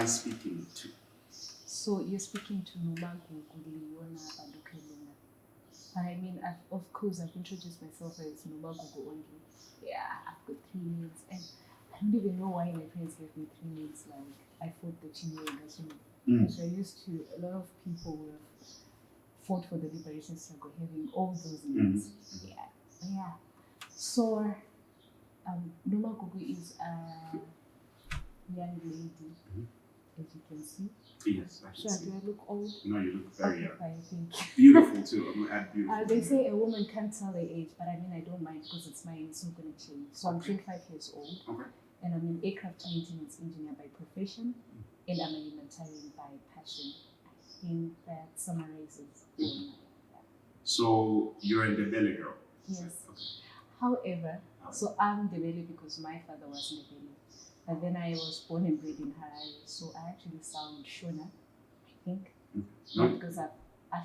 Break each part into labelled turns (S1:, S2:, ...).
S1: I speaking to?
S2: So you're speaking to Nomagugu, Liona, Balukwe, Lunga. I mean, of course, I've introduced myself as Nomagugu only. Yeah, I've got 3 names, and I don't even know why my friends gave me 3 names. Like, I fought the Chinese Nation. So I used to, a lot of people who have fought for the liberation struggle having all those names. Yeah. So, Nomagugu is a young lady, as you can see.
S1: Yes, I can see.
S2: Do I look old?
S1: No, you look very young.
S2: Fine, thank you.
S1: Beautiful too. I'm gonna add beautiful.
S2: They say a woman can't tell their age, but I mean, I don't mind because it's mine. It's not going to change. So I'm 25 years old. Okay. And I'm an aircraft maintenance engineer by profession, and I'm a humanitarian by passion. I think that summarizes.
S1: So you're a Ndebele girl.
S2: Yes. Okay. However, so I'm Ndebele because my father was Ndebele. But then I was born and bred in Harare, so I actually sound Shona, I think. Not because I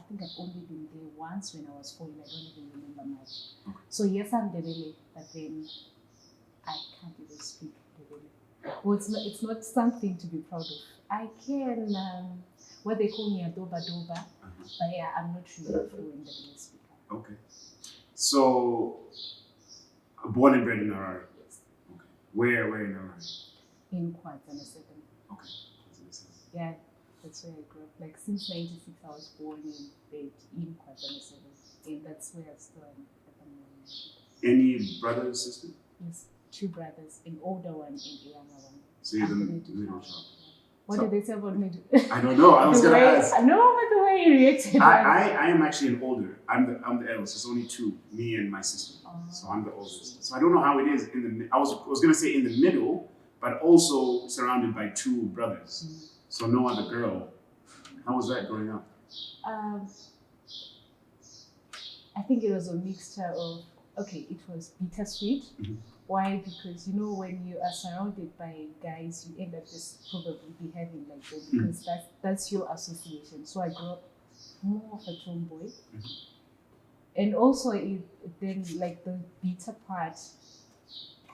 S2: think I've only been there once when I was 4 and I don't even remember much. So yes, I'm Ndebele, but then I can't even speak Ndebele. Well, it's not something to be proud of. I can, what they call me a doba, but yeah, I'm not really a fluent Ndebele speaker.
S1: Okay. So, born and bred in Harare?
S2: Yes.
S1: Okay. Where in Harare?
S2: In Kwazana 7.
S1: Okay.
S2: Yeah, that's where I grew up. Like since 96, I was born and bred in Kwazana 7. And that's where I still am at the moment.
S1: Any brother or sister?
S2: Yes, 2 brothers, an older one and a younger one.
S1: So you're the middle child.
S2: What did they say about me?
S1: I don't know. I was going to ask.
S2: I know about the way you reacted.
S1: I am actually an older. I'm the eldest. There's only 2, me and my sister. So I'm the oldest. So I don't know how it is in the. I was going to say in the middle, but also surrounded by 2 brothers. So no other girl. How was that growing up?
S2: I think it was a mixture of. Okay, it was bittersweet. Why? Because you know when you are surrounded by guys, you end up just probably behaving like them because that's your association. So I grew up more of a tomboy, and also then like the bitter part.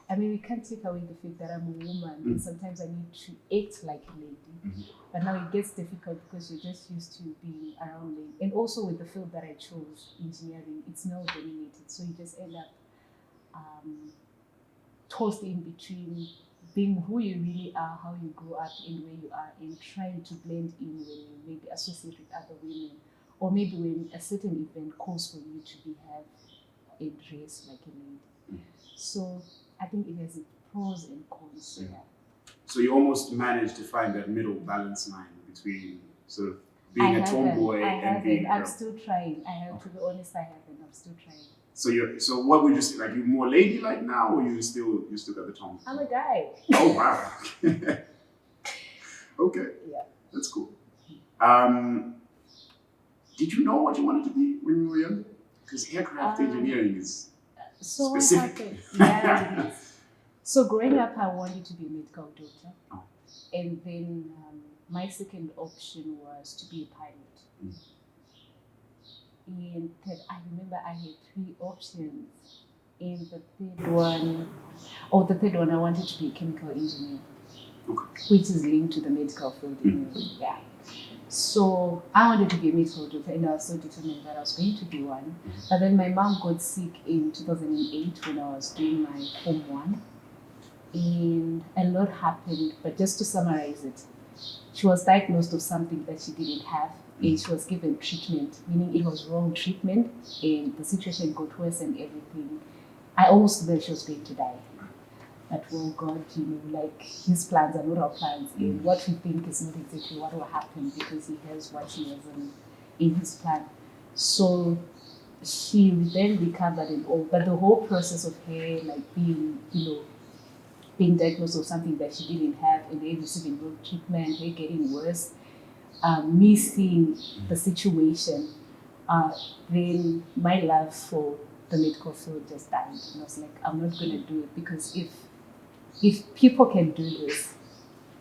S2: I mean, we can't take away the fact that I'm a woman, and sometimes I need to act like a lady. But now it gets difficult because you're just used to being around men, and also with the field that I chose, engineering, it's male dominated, so you just end up tossed in between being who you really are, how you grew up, and where you are, and trying to blend in when you maybe associate with other women, or maybe when a certain event calls for you to behave and dress like a lady. So I think it has its pros and cons. Yeah.
S1: So you almost managed to find that middle balance line between sort of being a tomboy and being a girl.
S2: I'm still trying. I have to be honest. I haven't. I'm still trying.
S1: So what would you say? Like you more ladylike now, or you still got the tomboy?
S2: I'm a guy.
S1: Oh wow. Okay. Yeah. That's cool. Did you know what you wanted to be when you were young? Because aircraft engineering is specific.
S2: Yeah, it is. So growing up, I wanted to be a medical doctor, and then my second option was to be a pilot. And I remember I had 3 options, and the third one, I wanted to be a chemical engineer, which is linked to the medical field. Yeah. So I wanted to be a medical doctor, and I was so determined that I was going to be one. But then my mom got sick in 2008 when I was doing my Form 1, and a lot happened. But just to summarize it, she was diagnosed with something that she didn't have, and she was given treatment, meaning it was wrong treatment, and the situation got worse and everything. I almost thought she was going to die. But well, God, like His plans are not our plans, and what we think is not exactly what will happen because He has what He has in His plan. So she then recovered and all, but the whole process of her like being diagnosed with something that she didn't have, and then receiving wrong treatment, her getting worse, me seeing the situation, then my love for the medical field just died. And I was like, I'm not going to do it because if people can do this,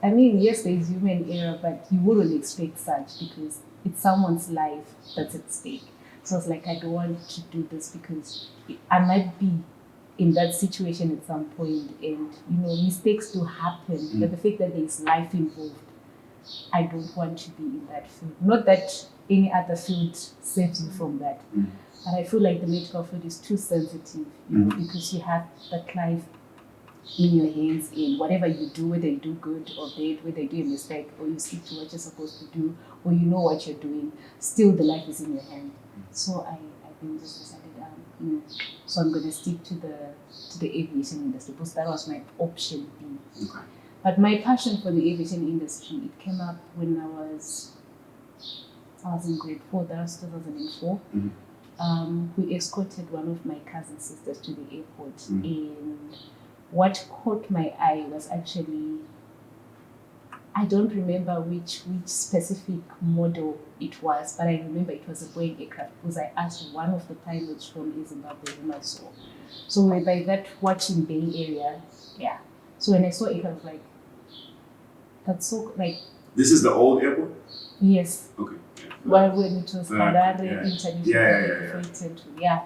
S2: I mean, yes, there's human error, but you wouldn't expect such because it's someone's life that's at stake. So I was like, I don't want to do this because I might be in that situation at some point, and mistakes do happen. But the fact that there's life involved, I don't want to be in that field. Not that any other field saves you from that, but I feel like the medical field is too sensitive, you know, because you have that life in your hands in whatever you do, whether you do good or bad, whether you do a mistake or you stick to what you're supposed to do or you know what you're doing, still the life is in your hand. So I then just decided, so I'm going to stick to the aviation industry because that was my option B.
S1: Okay.
S2: But my passion for the aviation industry, it came up when I was in grade 4, that was 2004. We escorted one of my cousin sisters to the airport, and what caught my eye was actually, I don't remember which specific model it was, but I remember it was a Boeing aircraft because I asked one of the pilots from Zimbabwe whom I saw. So we were by that watching Bay Area, yeah. So when I saw it, I was like, that's so, like...
S1: This is the old airport?
S2: Yes.
S1: Okay.
S2: Well, when it was Harare International
S1: Airport.
S2: Yeah.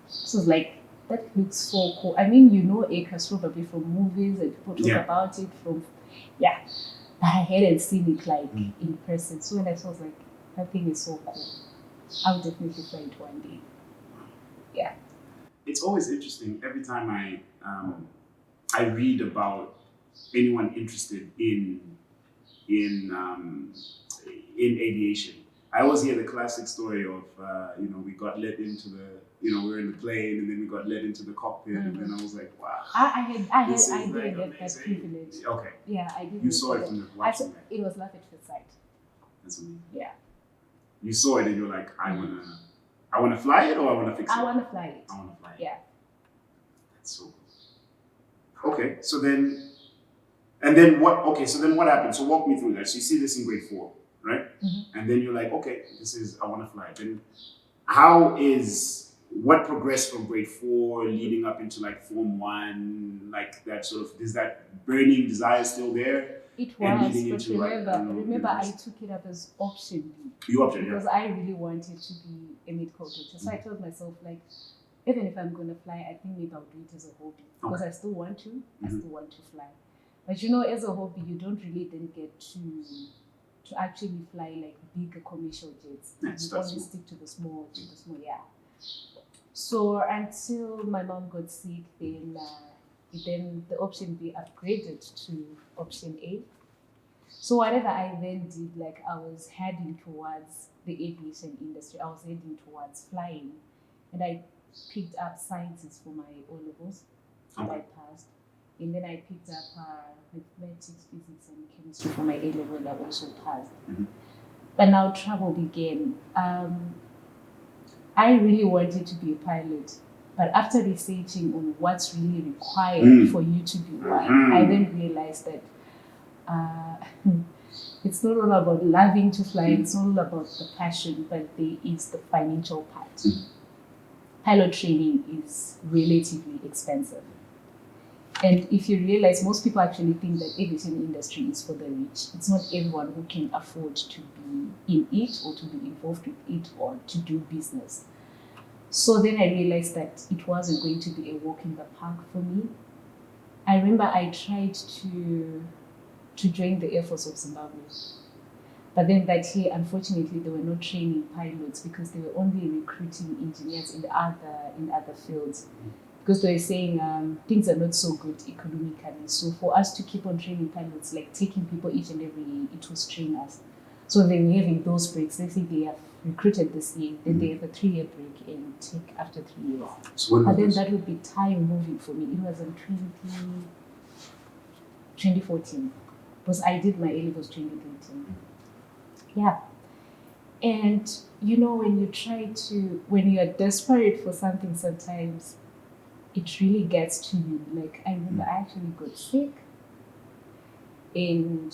S2: So it's like, that looks so cool. I mean, you know aircraft probably from movies and people talk about it from, but I hadn't seen it like in person. So when I saw, I was like, that thing is so cool. I'll definitely fly it one day. Yeah. It's
S1: always interesting every time I read about anyone interested in aviation. I always hear the classic story of we got let into the we were in the plane and then we got let into the cockpit and then I was like, wow.
S2: I didn't get that privilege.
S1: Okay.
S2: Yeah, I didn't.
S1: You saw it from the watching that.
S2: It was love at first sight.
S1: That's amazing.
S2: Yeah.
S1: You saw it and you're like, I wanna fly it or I wanna fix it?
S2: I wanna fly it.
S1: I wanna fly it.
S2: Yeah.
S1: That's so cool. Okay, so then what happened? So walk me through that. So you see this in grade 4, right? And then you're like, okay, I want to fly. Then what progressed from grade 4 leading up into like Form 1, like that sort of, is that burning desire still there?
S2: It was, but remember I took it up as option B. Because I really wanted to be a medical doctor. So I told myself, like, even if I'm going to fly, I think maybe I'll do it as a hobby. Because I still want to. I still want to fly. But as a hobby, you don't really then get to actually fly like bigger commercial jets. You only stick to the small, So until my mom got sick, then the option B upgraded to option A. So whatever I then did, like I was heading towards the aviation industry. I was heading towards flying, and I picked up sciences for my O-levels, and I passed. And then I picked up mathematics, physics, and chemistry for my A-level, and I also passed. But now trouble began. I really wanted to be a pilot, but after researching on what's really required for you to be one, I then realized that it's not all about loving to fly, it's not all about the passion, but there is the financial part. Pilot training is relatively expensive. And if you realize, most people actually think that aviation industry is for the rich. It's not everyone who can afford to be in it or to be involved with it or to do business. So then I realized that it wasn't going to be a walk in the park for me. I remember I tried to join the Air Force of Zimbabwe. But then that year, unfortunately, they were not training pilots because they were only recruiting engineers in other fields. Because they were saying things are not so good economically. So for us to keep on training pilots, like taking people each and every year, it was train us. So then we're having those breaks. Let's say they have recruited this year, then they have a 3-year break and take after 3 years.
S1: So
S2: but then that would be time moving for me. It was in 2014. Because I did my A-levels 2013. Yeah. And when you are desperate for something sometimes, it really gets to you. Like, I remember I actually got sick. And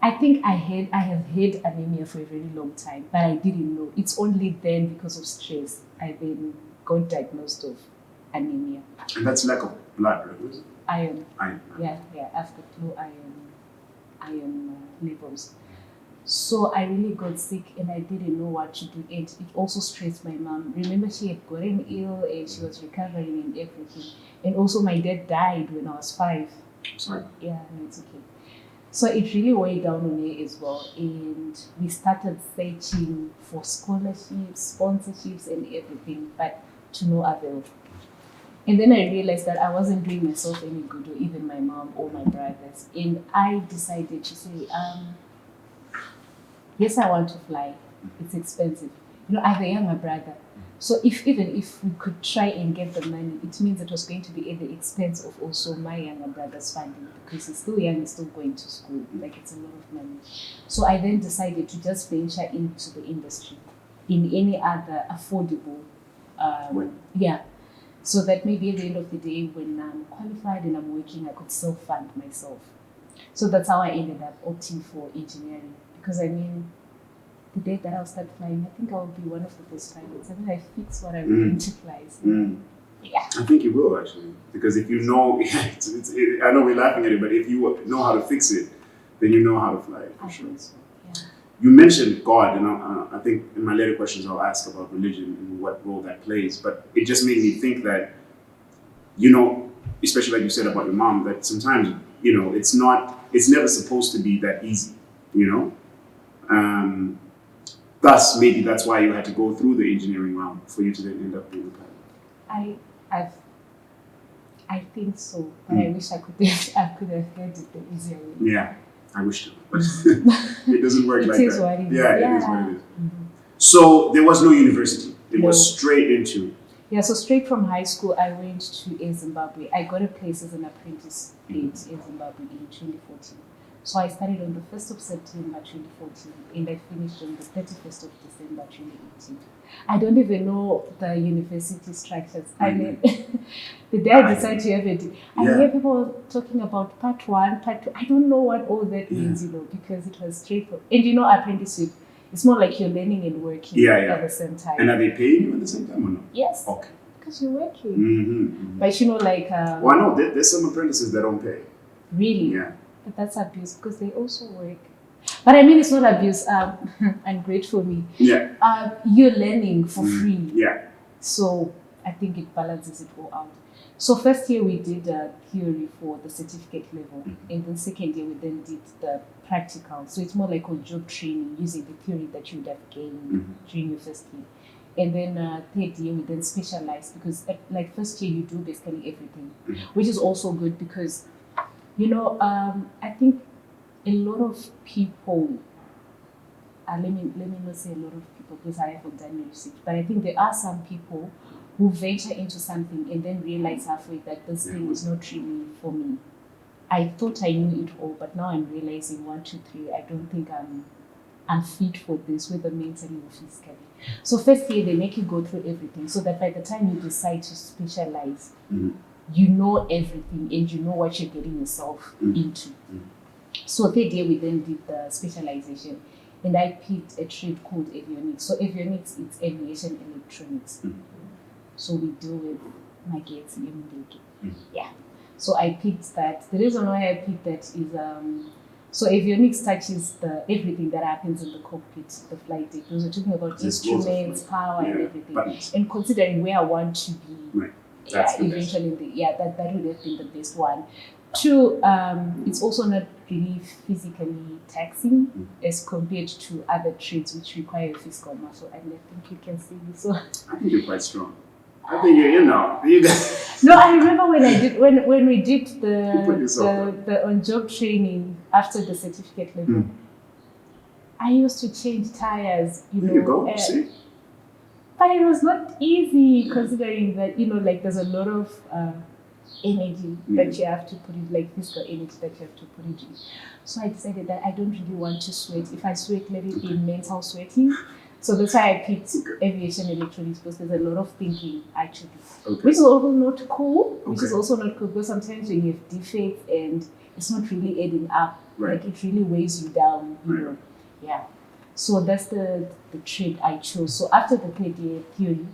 S2: I think I have had anemia for a very long time, but I didn't know. It's only then, because of stress, I then got diagnosed of anemia.
S1: And that's lack of blood, right?
S2: Iron.
S1: Iron.
S2: Yeah, after low iron levels. So I really got sick and I didn't know what to do. And it also stressed my mom. Remember, she had gotten ill and she was recovering and everything. And also my dad died when I was 5.
S1: Sorry.
S2: Yeah, no, it's okay. So it really weighed down on me as well. And we started searching for scholarships, sponsorships, and everything, but to no avail. And then I realized that I wasn't doing myself any good, or even my mom or my brothers. And I decided to say, yes, I want to fly. It's expensive. You know, I have a younger brother. So even if we could try and get the money, it means it was going to be at the expense of also my younger brother's funding, because he's still young, he's still going to school. Like, it's a lot of money. So I then decided to just venture into the industry in any other affordable, so that maybe at the end of the day, when I'm qualified and I'm working, I could self-fund myself. So that's how I ended up opting for engineering. Because I mean, the day that I'll start flying, I think I'll be one of the best pilots. I mean, I fix what I'm going to fly. So, yeah.
S1: I think you will, actually. Because if you know, I know we're laughing at it, but if you know how to fix it, then you know how to fly, for sure.
S2: So, yeah.
S1: You mentioned God, and I think in my later questions I'll ask about religion and what role that plays, but it just made me think that, you know, especially like you said about your mom, that sometimes, you know, it's never supposed to be that easy, you know? Thus, maybe that's why you had to go through the engineering round for you to then end up being a pilot.
S2: I think so, but I wish I could have heard it the easier way.
S1: Yeah, I wish to, but it doesn't work like that.
S2: It is what it is.
S1: Yeah, it is what it is. So there was no university. It was straight into.
S2: Yeah, so straight from high school, I went to Air Zimbabwe. I got a place as an apprentice at Air Zimbabwe in 2014. So I started on the 1st of September 2014 and I finished on the 31st of December 2018. I don't even know the university structures. I mean, the day I decided to have it, I hear people talking about part 1, part 2. I don't know what all that means, you know, because it was straight from, and you know, apprenticeship, it's more like you're learning and working at the same time.
S1: And are they paying you at the same time or no?
S2: Yes.
S1: Okay.
S2: Because you're working. But you know, like...
S1: well, I know there's some apprentices that don't pay.
S2: Really?
S1: Yeah.
S2: But that's abuse because they also work. But I mean, it's not abuse. Ungrateful me.
S1: Yeah.
S2: You're learning for free.
S1: Yeah.
S2: So I think it balances it all out. So first year we did theory for the certificate level, and then second year we then did the practical. So it's more like on-job training using the theory that you would have gained during your first year. And then third year we then specialize because like first year you do basically everything, which is also good because. You know, I think a lot of people, let me not say a lot of people because I haven't done research, but I think there are some people who venture into something and then realize halfway that this thing is not really for me. I thought I knew it all, but now I'm realizing 1, 2, 3, I don't think I'm fit for this, whether mentally or physically. So first year they make you go through everything so that by the time you decide to specialize, you know everything and you know what you're getting yourself into. So third year we then did the specialization and I picked a trade called avionics. So avionics, it's aviation electronics. So we deal with maggots, yeah. So I picked that. The reason why I picked that is so avionics touches everything that happens in the cockpit, the flight deck. Because we're talking about instruments, power, and everything. Buttons. And considering where I want to be, eventually, that would have been the best one. 2, it's also not really physically taxing as compared to other trades which require a physical muscle. And I think you can see this. So
S1: I think you're quite strong. I think you're in now.
S2: No, I remember when we did the on-job training after the certificate level. I used to change tires,
S1: There you go, see?
S2: But it was not easy considering that, you know, like there's a lot of energy that you have to put in, like physical energy that you have to put into it. So I decided that I don't really want to sweat. If I sweat, let it be mental sweating. So that's why I picked aviation electronics because there's a lot of thinking actually, which is also not cool. Which is also not cool because sometimes when you have defects and it's not really adding up, like it really weighs you down, you know. Yeah. So that's the trade I chose. So after the third year theory,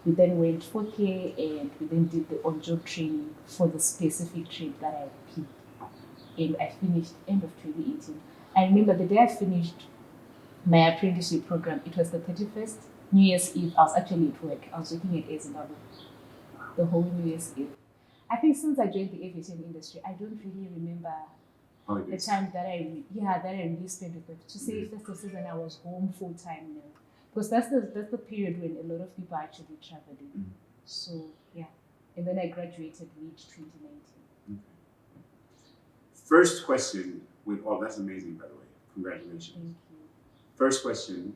S2: we then went 4th year and we then did the on-job training for the specific trade that I picked. And I finished end of 2018. I remember the day I finished my apprenticeship program, it was the 31st, New Year's Eve. I was actually at work. I was working at Air Zimbabwe the whole New Year's Eve. I think since I joined the aviation industry, I don't really remember
S1: Holidays.
S2: The time that I really spent with them. To say festive season, I was home full time now. Because that's the period when a lot of people are actually traveling. So yeah. And then I graduated mid-2019.
S1: First question that's amazing, by the way. Congratulations.
S2: Thank you.
S1: First question,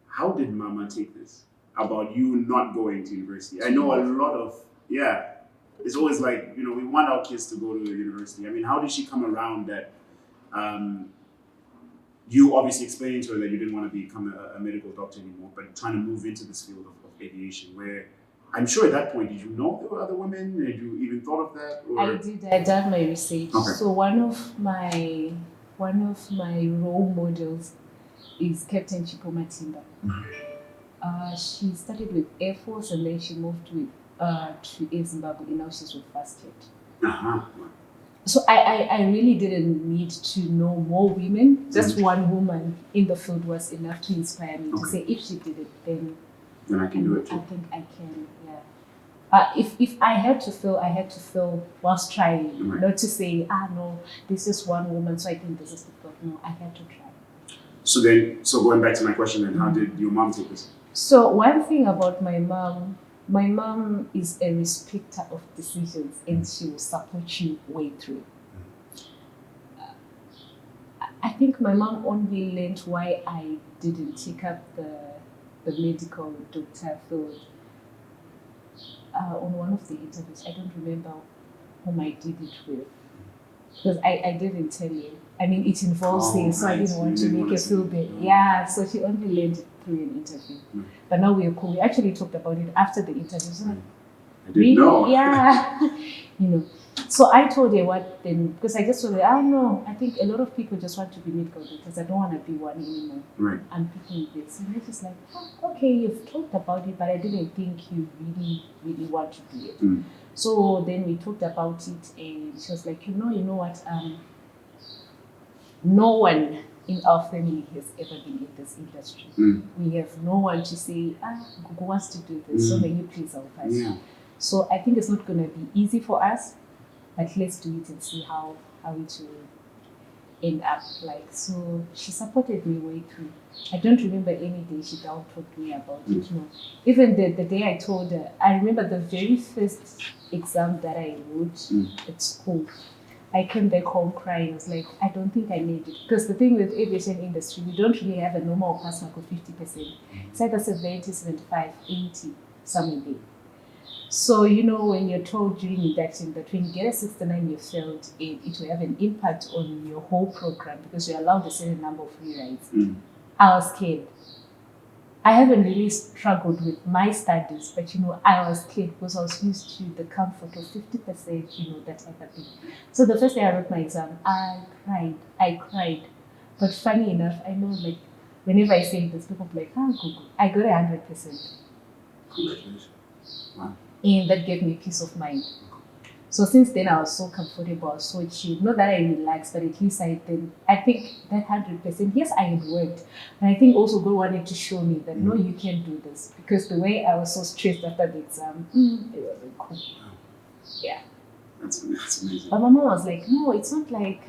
S1: how did Mama take this about you not going to university? I know a lot of, it's always like, we want our kids to go to university. I mean, how did she come around that? You obviously explained to her that you didn't want to become a medical doctor anymore, but trying to move into this field of aviation, where I'm sure at that point, did you know there were other women? Had you even thought of that? Or?
S2: I did. I done my research.
S1: Okay.
S2: So one of my role models is Captain Chipo Matimba. She started with Air Force and then she moved to Air Zimbabwean. Now she's with FastJet. So I really didn't need to know more women. Just one woman in the field was enough to inspire me to say, if she did it, then
S1: I can do it too.
S2: I think I can, if I had to fail, I had to fail whilst trying.
S1: Right.
S2: Not to say, no, this is one woman, so I think this is the fault. No, I had to try.
S1: So going back to my question then, how did your mom take this?
S2: So one thing about my mom is a respecter of decisions and she will support you way through. I think my mom only learned why I didn't take up the medical doctor field on one of the interviews. I don't remember whom I did it with. Because I didn't tell you. I mean, it involves things, so I didn't want to make her feel bad. Yeah, so she only learned it through an interview. But now we're cool. We actually talked about it after the interview. So
S1: I didn't know.
S2: Yeah. So I told her what then, because I just told her, I know, I think a lot of people just want to be medical doctors. I don't want to be one anymore.
S1: Right.
S2: I'm picking this. And she's like, okay, you've talked about it, but I didn't think you really, really want to do it. So then we talked about it and she was like, you know what, no one in our family has ever been in this industry. We have no one to say, Gugu wants to do this, so may you please help us.
S1: Yeah.
S2: So I think it's not going to be easy for us, but let's do it and see how it will end up like. So she supported me way through. I don't remember any day she down talked to me about it. No. Even the day I told her, I remember the very first exam that I wrote at school. I came back home crying. I was like, I don't think I made it. Because the thing with aviation industry, we don't really have a normal pass mark of 50%. It's either 70, 75, 80, somewhere there. So, when you're told during induction that when you get a 69, you failed, it will have an impact on your whole program because you're allowed a certain number of rewrites. I was scared. I haven't really struggled with my studies, but I was scared because I was used to the comfort of 50%, that type of thing. So the first day I wrote my exam, I cried. But funny enough, I know like whenever I say this, people be like, Google, I got 100%.
S1: Congratulations. Wow.
S2: And that gave me peace of mind. So since then I was so comfortable, I was so chill. Not that I relaxed, but at least I think that 100%, yes, I had worked. And I think also God wanted to show me that no, you can do this. Because the way I was so stressed after the exam, it wasn't cool.
S1: Wow.
S2: Yeah.
S1: That's amazing.
S2: But my mom was like, no, it's not like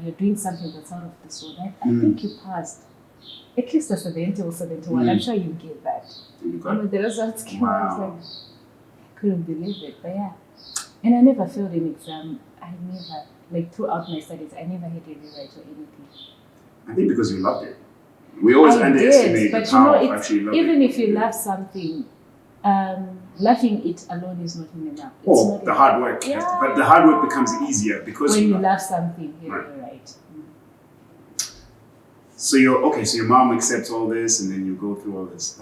S2: you're doing something that's out of this world. I think you passed. At least a 70 or 71. I'm sure you get that.
S1: You got
S2: the results came out. I was
S1: Wow.
S2: like, I couldn't believe it. But yeah. And I never failed an exam. I never, throughout my studies, I never had a rewrite or anything.
S1: I think because you loved it. We always underestimate the power of actually loving it.
S2: Even if you love something, loving it alone is not enough.
S1: The hard work. But the hard work becomes easier because
S2: when you love something, you're right.
S1: So your mom accepts all this and then you go through all this.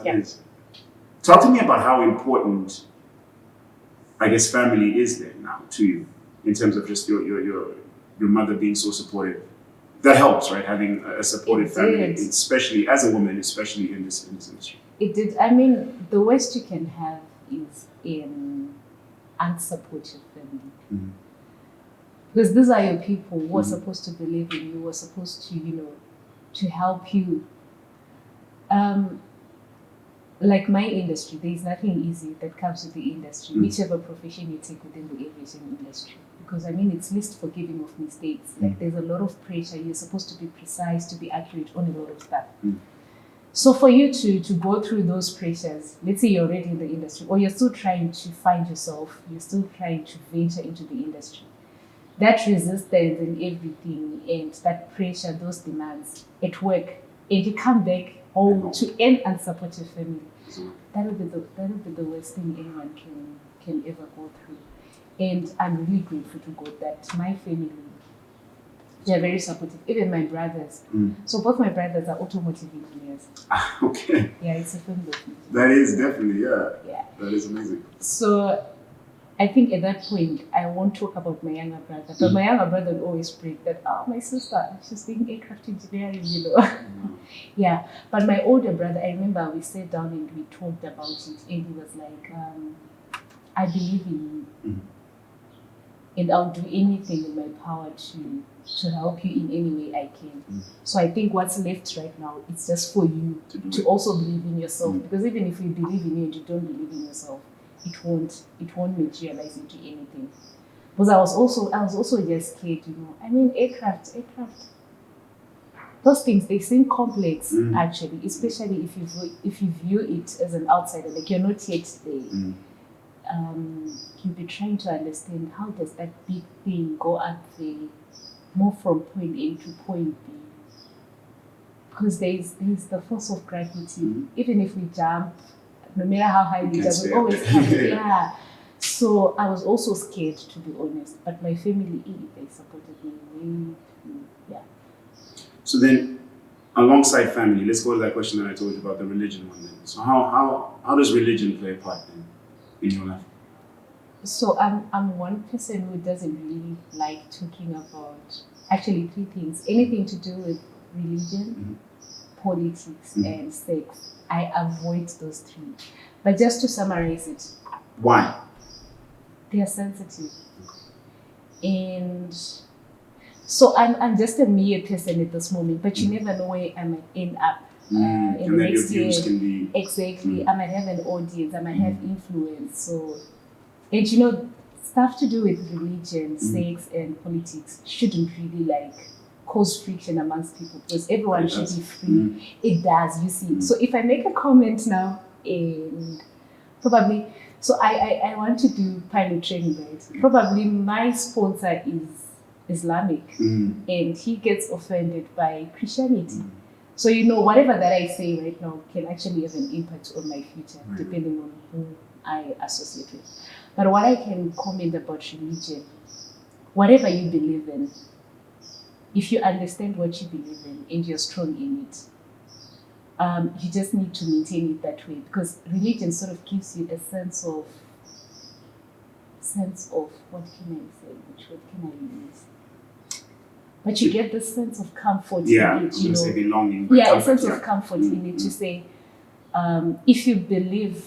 S1: Talk to me about how important, I guess, family is there now to you in terms of just your mother being so supportive. That helps, right? Having a supportive family, especially as a woman, especially in this industry.
S2: It did. I mean, the worst you can have is an unsupportive family. Because these are your people who are supposed to believe in you, who are supposed to, to help you. like my industry, there is nothing easy that comes with the industry, whichever profession you take within the aviation industry. Because I mean, it's least forgiving of mistakes. Like there's a lot of pressure. You're supposed to be precise, to be accurate on a lot of stuff. So for you to go through those pressures, let's say you're already in the industry, or you're still trying to find yourself, you're still trying to venture into the industry, that resistance and everything, and that pressure, those demands at work, and you come back home to an unsupportive family, that'll be the worst thing anyone can ever go through. And I'm really grateful to God that my family, they're very supportive. Even my brothers. So both my brothers are automotive engineers.
S1: Okay.
S2: Yeah, it's a family business.
S1: That is definitely,
S2: Yeah.
S1: That is amazing.
S2: So I think at that point, I won't talk about my younger brother. But my younger brother would always break that, my sister, she's doing aircraft engineering, Yeah. But my older brother, I remember we sat down and we talked about it. And he was like, I believe in you. And I'll do anything in my power to help you in any way I can. So I think what's left right now, it's just for you to also believe in yourself. Because even if you believe in you and you don't believe in yourself, it won't materialize into anything. Because I was also just scared, I mean, aircraft, those things, they seem complex actually, especially if you view it as an outsider, like you're not yet there. You'll be trying to understand, how does that big thing go up there, move from point A to point B? Because there's the force of gravity. Even if we jump, no matter how high we jump, we always come. So I was also scared, to be honest. But my family, they supported me.
S1: So then, alongside family, let's go to that question that I told you about, the religion one then. So how does religion play a part then in your life?
S2: So I'm one person who doesn't really like talking about actually three things. Anything to do with religion, politics, and sex. I avoid those three. But just to summarize it.
S1: Why?
S2: They are sensitive. And so I'm just a mere person at this moment, but you never know where I might end up. In the next year.
S1: Can be...
S2: Exactly. I might have an audience, I might have influence. So, and stuff to do with religion, sex, and politics shouldn't really cause friction amongst people, because everyone should be free. It does, you see. So if I make a comment now, and probably, so I want to do pilot training, right? Probably my sponsor is Islamic, and he gets offended by Christianity. So, whatever that I say right now can actually have an impact on my future, depending on who I associate with. But what I can comment about religion, whatever you believe in, if you understand what you believe in and you're strong in it, you just need to maintain it that way, because religion sort of gives you a sense of what can I say? Which word can I use? But you get this sense of comfort in it,
S1: say belonging.
S2: A sense of comfort in it to say, if you believe,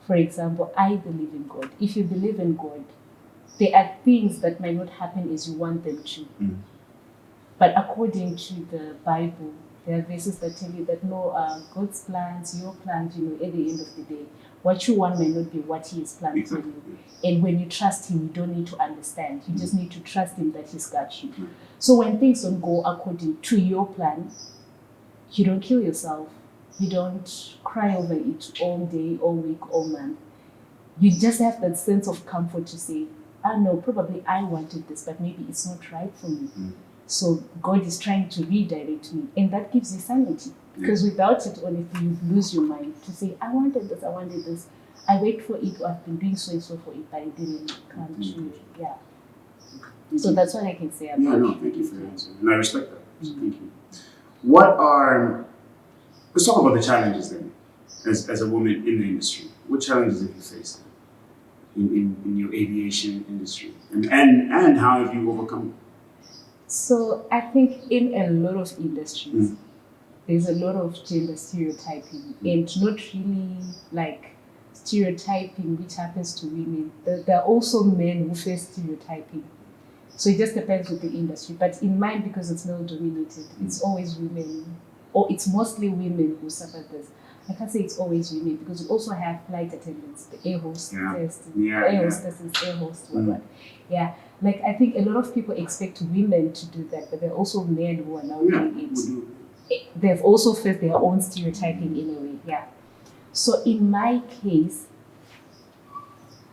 S2: for example, I believe in God. If you believe in God, there are things that might not happen as you want them to. But according to the Bible, there are verses that tell you that no, God's plans, your plans, at the end of the day, what you want may not be what He is planning for you. And when you trust Him, you don't need to understand. You just need to trust Him that He's got you. So when things don't go according to your plan, you don't kill yourself. You don't cry over it all day, all week, all month. You just have that sense of comfort to say, no, probably I wanted this, but maybe it's not right for me. So God is trying to redirect me. And that gives you sanity. Because without it, honestly, you lose your mind to say, I wanted this. I wait for it, or I've been doing so and so for it, but it didn't come true. So that's what I can say about it.
S1: Thank you for your answer. And I respect that. So thank you. Let's talk about the challenges then, as a woman in the industry. What challenges have you faced in your aviation industry? And how have you overcome them?
S2: So I think in a lot of industries, there's a lot of gender stereotyping, and not really stereotyping which happens to women. There are also men who face stereotyping. So it just depends with the industry. But in mine, because it's male dominated, it's always women, or it's mostly women who suffer this. I can't say it's always women because we also have flight attendants, the air hostess,
S1: Yeah.
S2: air host, whatnot. Yeah, like I think a lot of people expect women to do that, but there are also men who are now doing it. They've also faced their own stereotyping in a way. Yeah. So in my case,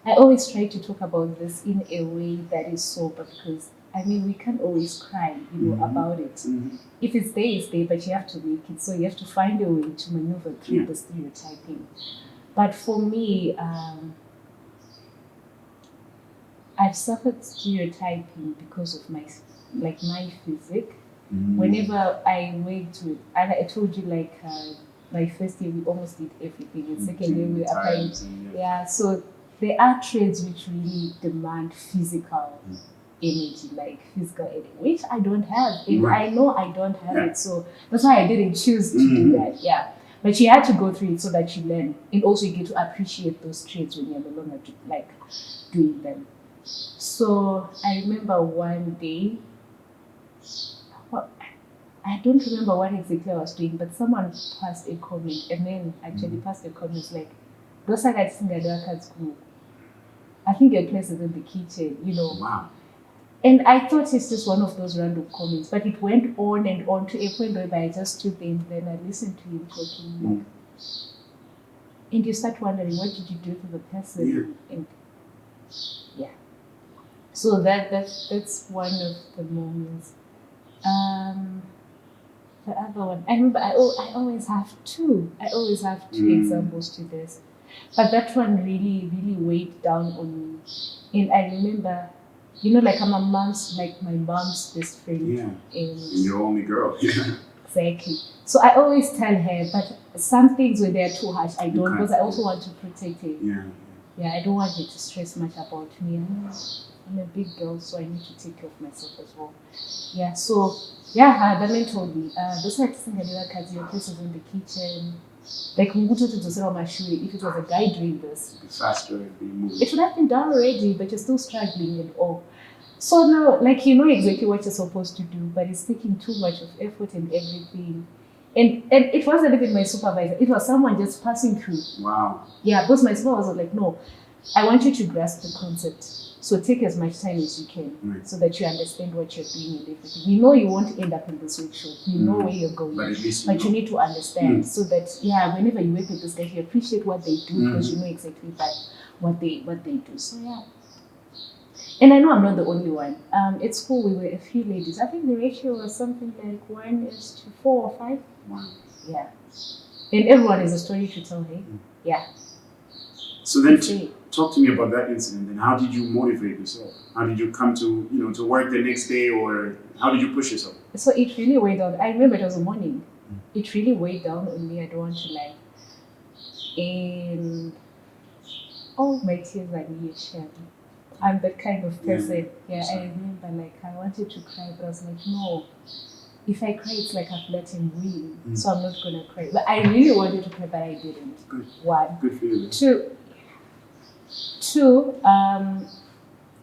S2: I always try to talk about this in a way that is sober because I mean we can't always cry, about it. If it's there, it's there, but you have to make it. So you have to find a way to maneuver through the stereotyping. But for me, I've suffered stereotyping because of my physique. Whenever I went to, and I told you my first year we almost did everything. In second year we were applying. Yeah, so there are trades which really demand physical energy, like physical energy, which I don't have. And I know I don't have it, so that's why I didn't choose to do that. Yeah. But you had to go through it so that you learn. And also you get to appreciate those trades when you're no longer doing them. So I remember one day, I don't remember what exactly I was doing, but someone passed a comment, and then actually passed a comment like, I think your place is in the kitchen,
S1: Wow.
S2: And I thought it's just one of those random comments, but it went on and on to a point where I just stood there and then I listened to him talking. And you start wondering, what did you do to the person? And so that's one of the moments. The other one, I remember I always have two. I always have two examples to this. But that one really, really weighed down on me. And I remember, I'm my mom's best friend.
S1: Yeah. And you're only girl.
S2: Exactly. So I always tell her, but some things when they're too harsh, I don't, because I also want to protect her. Yeah, I don't want her to stress much about me. I'm a big girl, so I need to take care of myself as well. Yeah, so, the man told me, those are the your place is in the kitchen. Like, if it was a guy doing this, it would have been done already, but you're still struggling and all. So now, you know exactly what you're supposed to do, but it's taking too much of effort and everything. And it wasn't even my supervisor, it was someone just passing through.
S1: Wow.
S2: Yeah, because my supervisor was like, no, I want you to grasp the concept. So take as much time as you can so that you understand what you're doing and everything. We know you won't end up in this workshop. You know where you're going. But you need to understand so that, whenever you work with this guy, you appreciate what they do because you know exactly what they do. So, yeah. And I know I'm not the only one. At school, we were a few ladies. I think the ratio was something like 1:4 or 5.
S1: Wow.
S2: Yeah. And everyone has a story to tell, hey? Yeah.
S1: So then talk to me about that incident and how did you motivate yourself? How did you come to, to work the next day, or how did you push yourself? So
S2: it really weighed down. I remember it was a morning. It really weighed down on me, I don't want to lie. And all my tears are near shed. I'm that kind of person. Yeah, I remember I wanted to cry, but I was like, no. If I cry, it's like I've let him win. So I'm not gonna cry. But I really wanted to cry, but I didn't.
S1: Good.
S2: One.
S1: Good feeling.
S2: Two,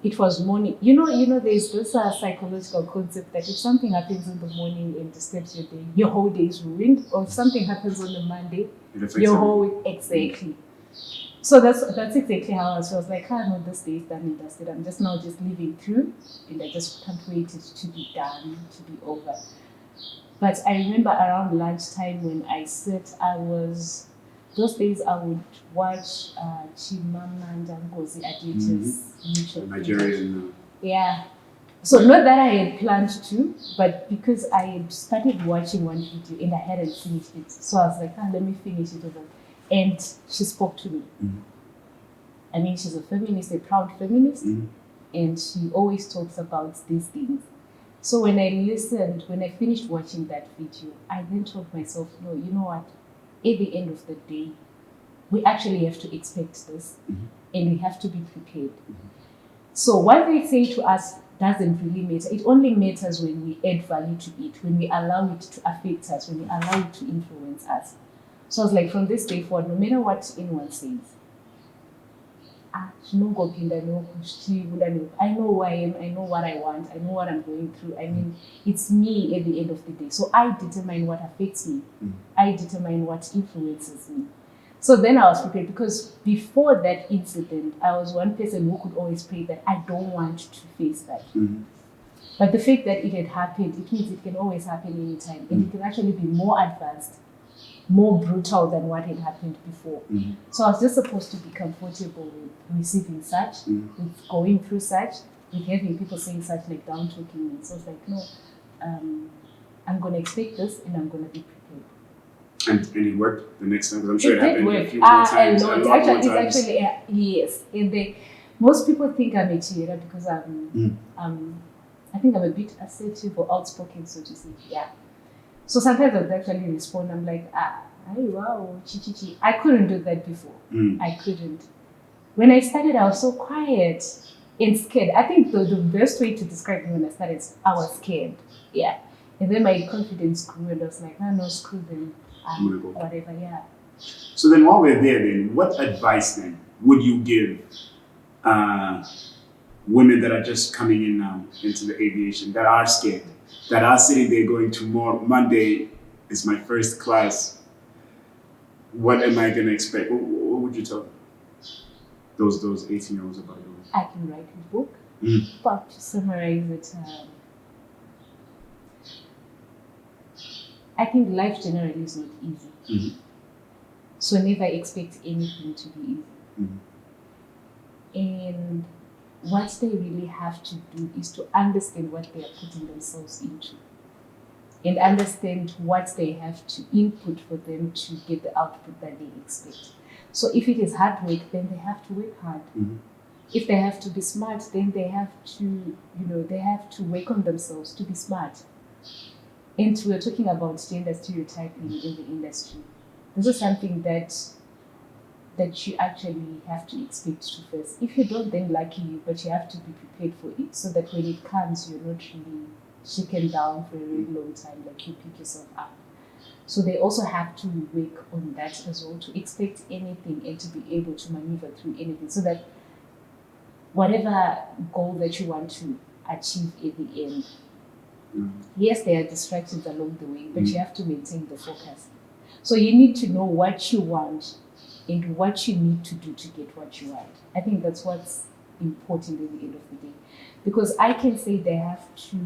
S2: it was morning. There's this psychological concept that if something happens in the morning and disturbs your day, your whole day is ruined. Or if something happens on a Monday, your whole week, exactly. So that's exactly how I was. I was like, no, this day is done and dusted. I'm just living through, and I just can't wait it to be done, to be over. But I remember around lunchtime when I sat, those days I would watch Chimama and Ngozi Adichie's YouTube.
S1: Nigerian.
S2: Yeah. So not that I had planned to, but because I had started watching one video and I hadn't finished it. So I was like, let me finish it over. And she spoke to me. I mean, she's a feminist, a proud feminist, and she always talks about these things. So when I finished watching that video, I then told myself, no, you know what? At the end of the day, we actually have to expect this, and we have to be prepared. So what they say to us doesn't really matter. It only matters when we add value to it, when we allow it to affect us, when we allow it to influence us. So I was like, from this day forward, no matter what anyone says, I know who I am, I know what I want, I know what I'm going through. I mean, it's me at the end of the day. So I determine what affects me. I determine what influences me. So then I was prepared, because before that incident, I was one person who could always pray that I don't want to face that. But the fact that it had happened, it means it can always happen anytime. And it can actually be more advanced, more brutal than what had happened before. So I was just supposed to be comfortable with receiving such, with going through such, with having people saying such, like down talking me. So I was like, no, I'm going to expect this and I'm going to be prepared.
S1: And it worked the next time, because I'm sure it
S2: did
S1: happened
S2: work.
S1: a few more times.
S2: A lot
S1: more
S2: it's
S1: times.
S2: actually, yes. And most people think I'm a cheater because I think I'm a bit assertive or outspoken, so to say. Yeah. So sometimes I would actually respond. I'm like, wow, chi. I couldn't do that before. I couldn't. When I started, I was so quiet and scared. I think the best way to describe me when I started, I was scared. Yeah. And then my confidence grew, and I was like, no, screw them. Whatever, yeah.
S1: So then while we're there, then, what advice then would you give women that are just coming in now into the aviation, that are scared, that are sitting there going, tomorrow, Monday is my first class. What am I going to expect? What would you tell them? Those 18-year-olds about those?
S2: I can write a book, but to summarize it, I think life generally is not easy. So never expect anything to be easy. And what they really have to do is to understand what they are putting themselves into, and understand what they have to input for them to get the output that they expect. So if it is hard work, then they have to work hard. If they have to be smart, then they have to work on themselves to be smart. And we're talking about gender stereotyping in the industry. This is something that you actually have to expect to face. If you don't, then lucky you, but you have to be prepared for it, so that when it comes, you're not really shaken down for a very long time, like you pick yourself up. So they also have to work on that as well, to expect anything and to be able to maneuver through anything, so that whatever goal that you want to achieve at the end, yes, there are distractions along the way, but you have to maintain the focus. So you need to know what you want and what you need to do to get what you want. I think that's what's important at the end of the day. Because I can say they have to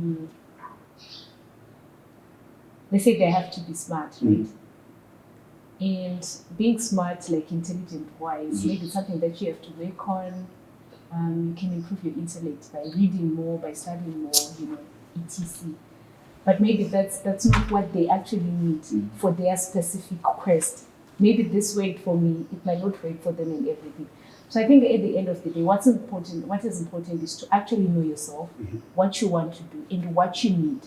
S2: be smart, right? And being smart, like intelligent-wise, maybe something that you have to work on. You can improve your intellect by reading more, by studying more, etc. But maybe that's not what they actually need for their specific quest. Maybe this worked for me, it might not work for them and everything. So I think at the end of the day, what is important is to actually know yourself, what you want to do, and what you need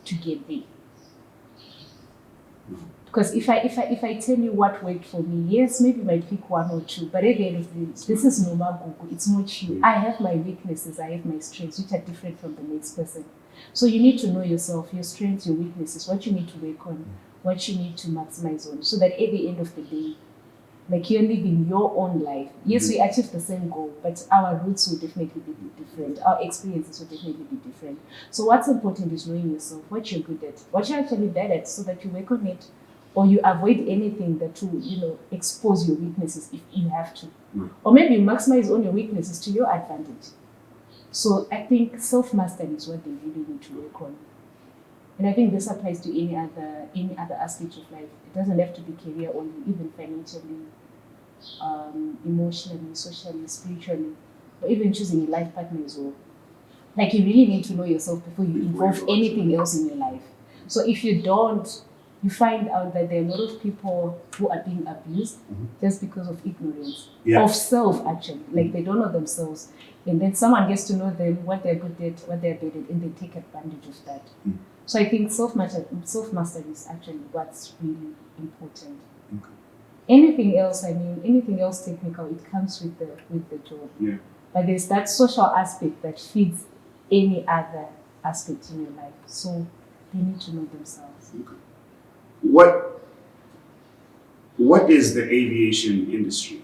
S2: to get there. Because if I tell you what worked for me, yes, maybe you might pick one or two, but at the end of the day, this is Nomagugu, it's not you. I have my weaknesses, I have my strengths, which are different from the next person. So you need to know yourself, your strengths, your weaknesses, what you need to work on, what you need to maximize on, so that at the end of the day, like, you're living your own life. Yes, we achieve the same goal, but our roots will definitely be different. Our experiences will definitely be different. So what's important is knowing yourself, what you're good at, what you're actually bad at, so that you work on it, or you avoid anything that will, expose your weaknesses if you have to. Or maybe you maximize on your weaknesses to your advantage. So I think self-mastery is what they really need to work on. And I think this applies to any other aspect of life. It doesn't have to be career only, even financially, emotionally, socially, spiritually, or even choosing a life partner as well. Like, you really need to know yourself before you involve anything else in your life. So if you don't, you find out that there are a lot of people who are being abused just because of ignorance of self, actually. Like, they don't know themselves. And then someone gets to know them, what they're good at, what they're bad at, and they take advantage of that. So I think self-mastery is actually what's really important.
S1: Okay.
S2: Anything else technical, it comes with the job.
S1: Yeah.
S2: But there's that social aspect that feeds any other aspect in your life. So they need to know themselves.
S1: Okay. What is the aviation industry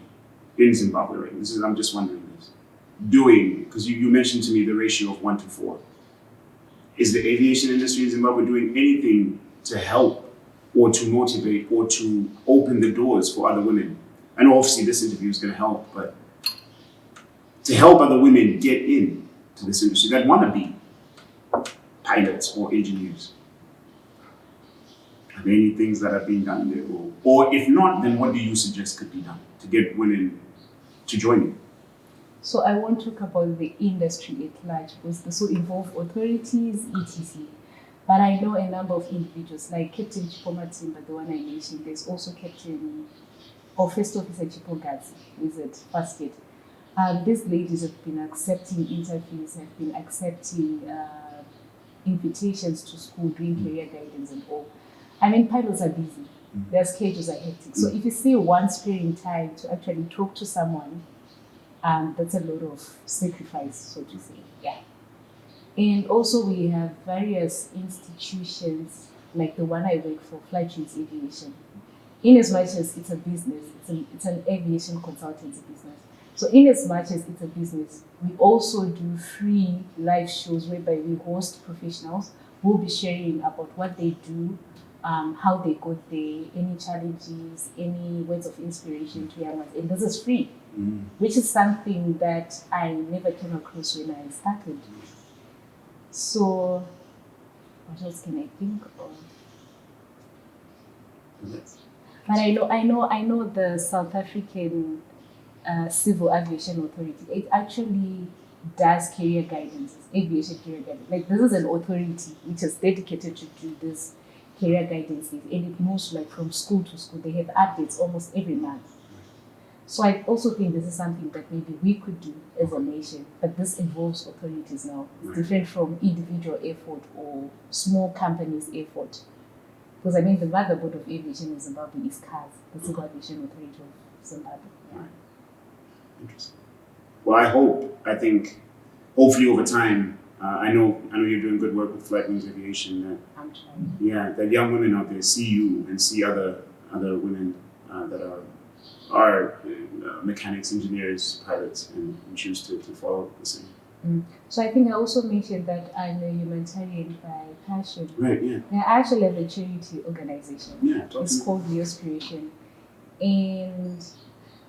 S1: in Zimbabwe, right? I'm just wondering this. Doing, because you mentioned to me the ratio of 1 to 4. Is the aviation industry in Zimbabwe doing anything to help or to motivate or to open the doors for other women? I know obviously this interview is going to help, but to help other women get in to this industry that want to be pilots or engineers. Are there any things that are being done there? Or if not, then what do you suggest could be done to get women to join you?
S2: So I won't talk about the industry at large because this will involve authorities, etc. But I know a number of individuals like Captain Chipomatimba, the one I mentioned. There's also Captain or First Officer Chipogazi, who is at First Gate. These ladies have been accepting interviews, have been accepting invitations to school, doing career guidance and all. I mean, pilots are busy. Their schedules are hectic. So if you see one sparing time to actually talk to someone, that's a lot of sacrifice, so to say. Yeah. And also we have various institutions like the one I work for, Flight Trades Aviation. In as much as it's a business, it's an aviation consultancy business. So in as much as it's a business, we also do free live shows whereby we host professionals who will be sharing about what they do, how they got there, any challenges, any words of inspiration to young ones. And this is free, which is something that I never came across when I started. So what else can I think of? But I know the South African Civil Aviation Authority. It actually does career guidance, aviation career guidance. Like this is an authority which is dedicated to do this career guidance, and it moves like from school to school. They have updates almost every month. So I also think this is something that maybe we could do as a nation, but this involves authorities now. It's different from individual effort or small companies' effort. Because I mean, the motherboard of aviation in Zimbabwe is CARS, the Civil Aviation Authority of Zimbabwe. Yeah.
S1: Interesting. Well, hopefully over time, I know you're doing good work with Flight Wings Aviation.
S2: I'm trying.
S1: Yeah, that young women out there see you and see other women that are mechanics, engineers, pilots, and choose to follow the same.
S2: So I think I also mentioned that I'm a humanitarian by passion.
S1: Right, yeah.
S2: I actually have a charity organization.
S1: Yeah,
S2: it's called The Aspiration. And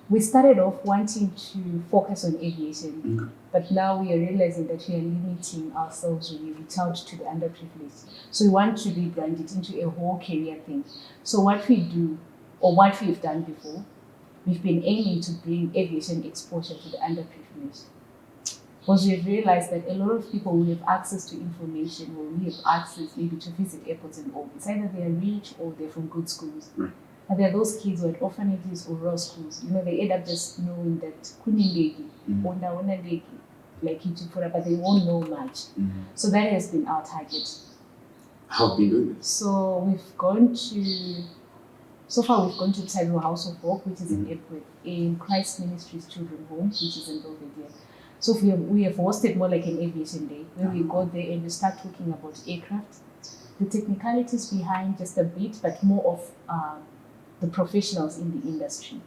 S2: we started off wanting to focus on aviation, but now we are realizing that we are limiting ourselves when we reach out to the underprivileged. So we want to rebrand it into a whole career thing. So what we do, or what we've done before, we've been aiming to bring aviation exposure to the underprivileged. Because we've realized that a lot of people who have access to information or who have access maybe to visit airports and all, it's either they are rich or they're from good schools.
S1: Right.
S2: And there are those kids who are at orphanages or rural schools. You know, they end up just knowing that kunindegi, onda like Hichipura, but they won't know much. So that has been our target.
S1: How have you been doing this?
S2: So far we've gone to Taiwo House of Hope, which is in Epworth, in Christ Ministries Children's Home, which is in Belvedere. So we have hosted more like an aviation day, where we go there and we start talking about aircraft, the technicalities behind just a bit, but more of the professionals in the industry,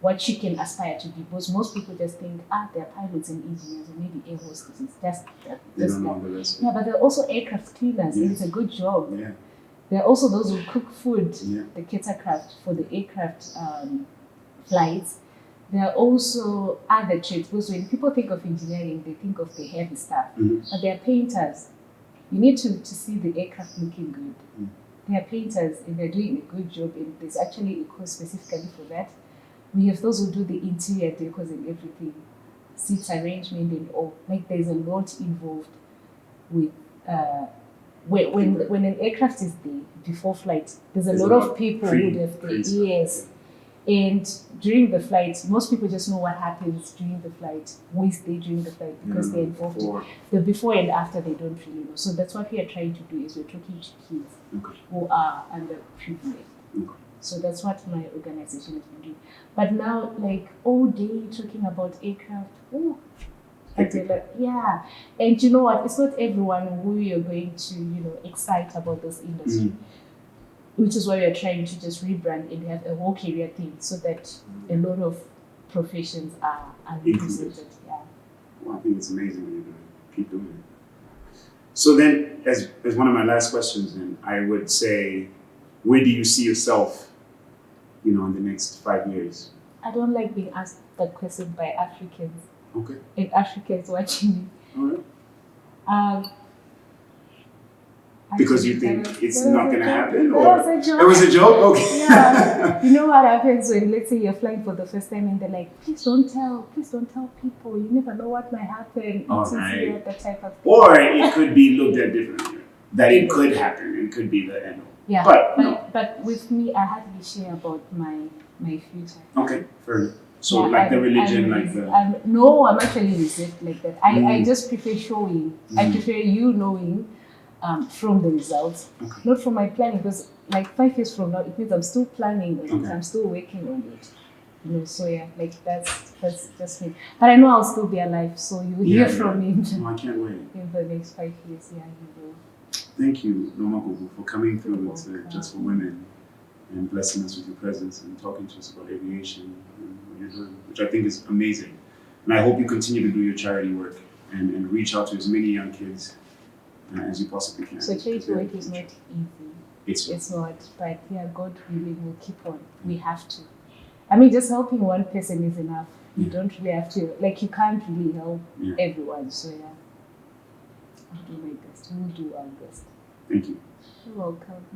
S2: what you can aspire to be. Because most people just think, they're pilots and engineers or maybe air hostesses.
S1: They don't know the rest.
S2: Yeah, but there are also aircraft cleaners, and it's a good job.
S1: Yeah.
S2: There are also those who cook food, the catercraft for the aircraft flights. There are also other trades, because when people think of engineering, they think of the heavy stuff. But they are painters. You need to see the aircraft looking good. They are painters and they're doing a good job, and there's actually a course specifically for that. We have those who do the interior decors and everything, seats arrangement and all. Like there's a lot involved with when an aircraft is there before flight, there's a lot of people who would have the yes. And during the flight, most people just know what happens during the flight, who is there during the flight, because they're involved. The before and after, they don't really know. So that's what we are trying to do, is we're talking to kids who are underprivileged. So that's what my organization has been doing. But now, like all day talking about aircraft, and you know what? It's not everyone who you're going to, excite about this industry. Which is why we are trying to just rebrand and have a whole career thing, so that a lot of professions are
S1: Included.
S2: represented. Yeah.
S1: Well, I think it's amazing what you're doing. Keep doing it. So then, as one of my last questions, then I would say, where do you see yourself, in the next 5 years?
S2: I don't like being asked that question by Africans.
S1: Okay.
S2: And Africans watching me.
S1: All right. Because you think it's not going to happen? Or
S2: That was a joke.
S1: It was a joke? Okay.
S2: Yeah. You know what happens when, let's say, you're flying for the first time and they're like, please don't tell people. You never know what might happen.
S1: All
S2: It's
S1: right.
S2: that type of thing.
S1: Or it could be looked at differently. That it could happen. It could be the end.
S2: Yeah. But with me, I hardly share about my future.
S1: Okay, fair enough. So like the religion,
S2: No, I'm actually reserved like that. I just prefer showing. I prefer you knowing from the results, not from my planning. Because like 5 years from now, it means I'm still planning on it. I'm still working on it. So yeah, like that's just me. But I know I'll still be alive, so you will hear from me
S1: I can't wait.
S2: in the next 5 years. Yeah, you will.
S1: Thank you, Nomagugu, for coming through to Just for Women and blessing us with your presence and talking to us about aviation and what you're doing, which I think is amazing. And I hope you continue to do your charity work and reach out to as many young kids as you possibly can.
S2: So charity work is not easy.
S1: It's
S2: not, but yeah, God willing, we'll keep on. We have to. I mean, just helping one person is enough. You don't really have to, you can't really help everyone. So yeah, I'll do my best. We'll do our best.
S1: Thank you.
S2: You're welcome.